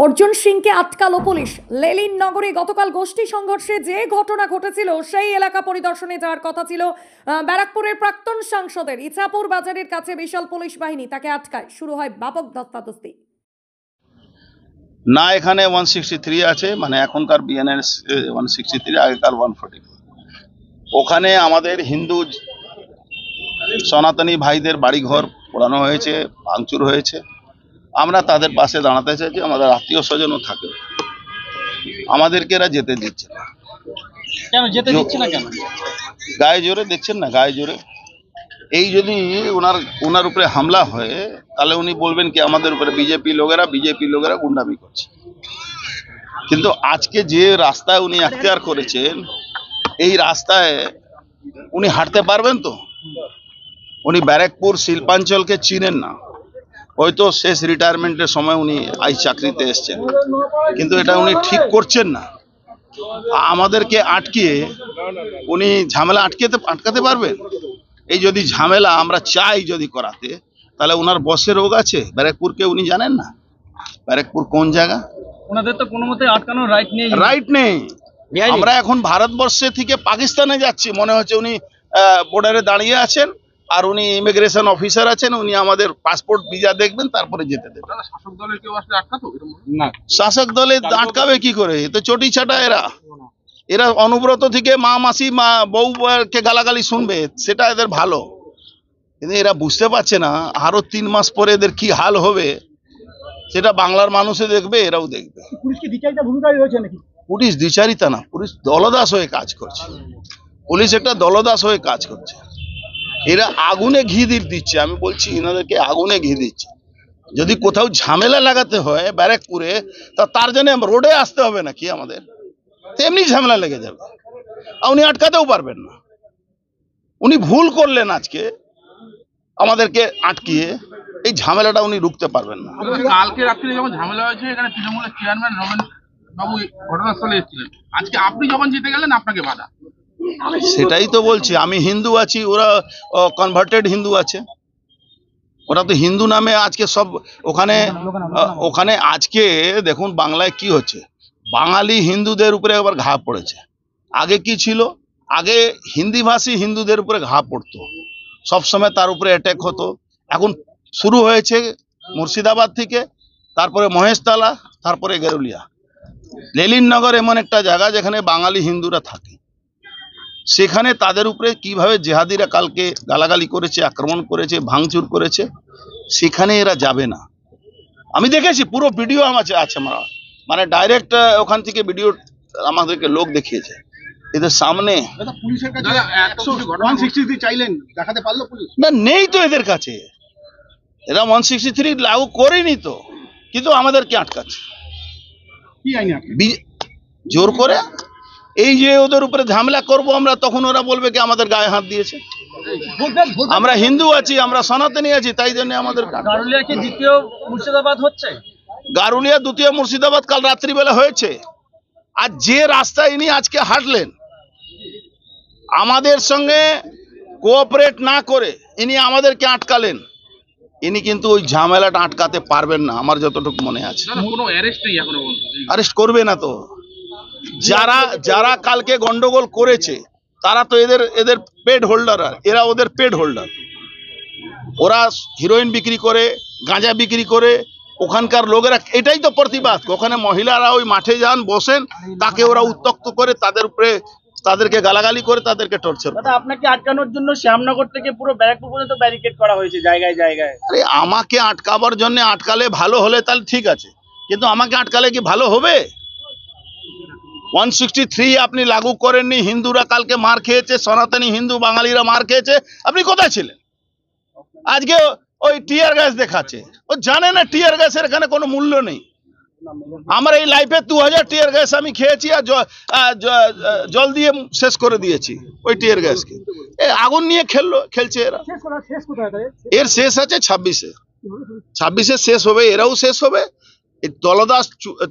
অর্জুন সিংকে আটকালো পুলিশ। লেলিন নগরে গতকাল গোষ্ঠী সংঘর্ষে যে ঘটনা ঘটেছিল সেই এলাকা পরিদর্শনে যাওয়ার কথা ছিল ব্যারাকপুরের প্রাক্তন সাংসদের। ইছাপুর বাজারের কাছে বিশাল পুলিশ বাহিনী তাকে আটকায়। শুরু হয় ব্যাপক ধস্তাধস্তি। না, এখানে 163 আছে, মানে এখনকার বিএনএস 163, আগেকার 140। ওখানে আমাদের হিন্দু সনাতনী ভাইদের বাড়িঘর পোড়ানো হয়েছে, ভাঙচুর হয়েছে। আমরা তাদের পাশে দাঁড়াতে চাইছি, আমাদের আত্মীয় স্বজনও থাকে, আমাদেরকে এরা যেতে দিচ্ছে না। কেন যেতে দিচ্ছে না? কেন? গায়ে জোরে, দেখছেন না গায়ে জোরে। এই যদি ওনার উপরে হামলা হয় তাহলে উনি বলবেন কি আমাদের উপরে বিজেপি লোকেরা গুন্ডামি করছে। কিন্তু আজকে যে রাস্তায় উনি এখতিয়ার করেছেন, এই রাস্তায় উনি হাঁটতে পারবেন তো? উনি ব্যারাকপুর শিল্পাঞ্চলকে চিনেন না, হয়তো শেষ রিটায়ারমেন্টের সময় উনি আই চাকরিতে এসছেন, কিন্তু এটা উনি ঠিক করছেন না। আমাদেরকে আটকিয়ে উনি ঝামেলা আটকাতে পারবেন? এই যদি ঝামেলা আমরা চাই যদি করাতে, তাহলে ওনার বসের রোগ আছে। ব্যারাকপুরকে উনি জানেন না? ব্যারাকপুর কোন জায়গা? ওনাদের তো কোনো মতে আটকানোর রাইট নেই। আমরা এখন ভারতবর্ষে থেকে পাকিস্তানে যাচ্ছি, মনে হচ্ছে উনি বর্ডারে দাঁড়িয়ে আছেন আর উনি ইমিগ্রেশন অফিসার আছেন, উনি আমাদের পাসপোর্ট ভিসা দেখবেন তারপরে যেতে দেবেন। শাসক দলের কেউ আসলে আটকাতো না? শাসক দলে আটকাবে কি করে? তো চটি ছাটা এরা অনুব্রত থেকে মা মাসি বউকে গালাগালি শুনবে, সেটা এদের ভালো। কিন্তু এরা বুঝতে পারছে না আরো 3 মাস পরে এদের কি হাল হবে, সেটা বাংলার মানুষে দেখবে, এরাও দেখবে। পুলিশকে দ্বিচারিতা ভূমিকায় রয়েছে নাকি? পুলিশ দ্বিচারিতা না, পুলিশ দলদাস হয়ে কাজ করছে। পুলিশ একটা দলদাস হয়ে কাজ করছে। এরা আগুনে ঘি দিচ্ছে, আমি বলছি এনাদেরকে আগুনে ঘি দিচ্ছে। যদি কোথাও ঝামেলা লাগাতে হয় ব্যারাকপুরে, তা তার জন্য রোডে আসতে হবে নাকি আমাদের? তেমনি ঝামেলা লেগে যাবে, আর উনি আটকাতেও পারবেন না। উনি ভুল করলেন আজকে আমাদেরকে আটকিয়ে, এই ঝামেলাটা উনি রুখতে পারবেন না। কালকে রাত্রে যখন ঝামেলা হয়েছে, এখানে তৃণমূলের চেয়ারম্যান রমেন বাবু ঘটনাস্থলে এসেছিলেন। আজকে আপনি যখন জিতে গেলেন আপনাকে বাধা। সেটাই তো বলছি, আমি হিন্দু আছি, ওরা কনভার্টেড হিন্দু আছে। ওরা তো হিন্দু নামে আজকে সব ওখানে আজকে দেখুন বাংলায় কি হচ্ছে, বাঙালি হিন্দুদের উপরে আবার ঘা পড়েছে। আগে কি ছিল? আগে হিন্দি ভাষী হিন্দুদের উপরে ঘা পড়তো, সবসময় তার উপরে অ্যাটাক হতো। এখন শুরু হয়েছে মুর্শিদাবাদ থেকে, তারপরে মহেশতলা, তারপরে গেরুলিয়া। লেলিন নগর এমন একটা জায়গা যেখানে বাঙালি হিন্দুরা থাকে, সেখানে তাদের উপরে কিভাবে জেহাদিরা কালকে গালাগালি করেছে, আক্রমণ করেছে, ভাঙচুর করেছে, সেখানে এরা যাবে না। আমি দেখেছি, পুরো ভিডিও আমার আছে, মানে ডাইরেক্ট ওখান থেকে ভিডিও আমাদেরকে লোক দেখিয়েছে এদের সামনে। পুলিশের কাছে 163 চাইলেন, দেখাতে পারলো পুলিশ? না, নেই তো এদের কাছে। এরা 163 লাগু করেনি তো, কিন্তু আমাদেরকে আটকাচ্ছে কি আইনে? জোর করে। এই যে ওদের উপরে ঝামেলা করব আমরা, তখন ওরা বলবে কি আমাদের গায়ে হাত দিয়েছে। আমরা হিন্দু আছি, আমরা সনাতনী আছি, তাই জন্য আমাদের। গারুলিয়া কি দ্বিতীয় মুর্শিদাবাদ হচ্ছে? গারুলিয়া দ্বিতীয় মুর্শিদাবাদ কাল রাত্রিবেলা হয়েছে। আর যে রাস্তায় ইনি আজকে হাঁটলেন, আমাদের সঙ্গে কোঅপারেট না করে ইনি আমাদেরকে আটকালেন, ইনি কিন্তু ওই ঝামেলাটা আটকাতে পারবেন না, আমার যতটুকু মনে আছে। কোনো অ্যারেস্ট নেই এখনো পর্যন্ত। অ্যারেস্ট করবে না তো। যারা কালকে গন্ডগোল করেছে তারা তো এদের পেড হোল্ডার, এরা ওদের পেড হোল্ডার। ওরা হিরোইন বিক্রি করে, গাঁজা বিক্রি করে, ওখানকার লোকেরা এটাই তো প্রতিবাদ। ওখানে মহিলারা ওই মাঠে যান, বসেন, তাকে ওরা উত্ত্যক্ত করে, তাদেরকে গালাগালি করে, তাদেরকে টর্চার করে। আপনাকে আটকানোর জন্য শ্যামনগর থেকে পুরো ব্যারাকপুর পর্যন্ত ব্যারিকেড করা হয়েছে জায়গায় জায়গায়। আরে আমাকে আটকাবার জন্য আটকালে ভালো হলে তাহলে ঠিক আছে, কিন্তু আমাকে আটকালে কি ভালো হবে? 163 আপনি লাগু করেননি, হিন্দুরা কালকে মার খেয়েছে, সনাতনী হিন্দু বাঙালিরা মার খেয়েছে, আপনি কোথায় ছিলেন? আজকে ওই টিয়ার গ্যাস দেখাচ্ছে, ও জানে না টিয়ার গ্যাসের এখানে কোনো মূল্য নেই। আমার এই লাইফে 2000 টিয়ার গ্যাস আমি খেয়েছি, আর জল দিয়ে শেষ করে দিয়েছি ওই টিয়ার গ্যাসকে। আগুন নিয়ে খেলছে এরা। এর শেষ আছে 26-এ শেষ হবে, এরাও শেষ হবে, এই দলদাস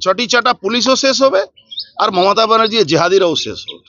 চটি চাটা পুলিশও শেষ হবে, আর মমতা ব্যানার্জি জেহাদিরাও শেষ হবে।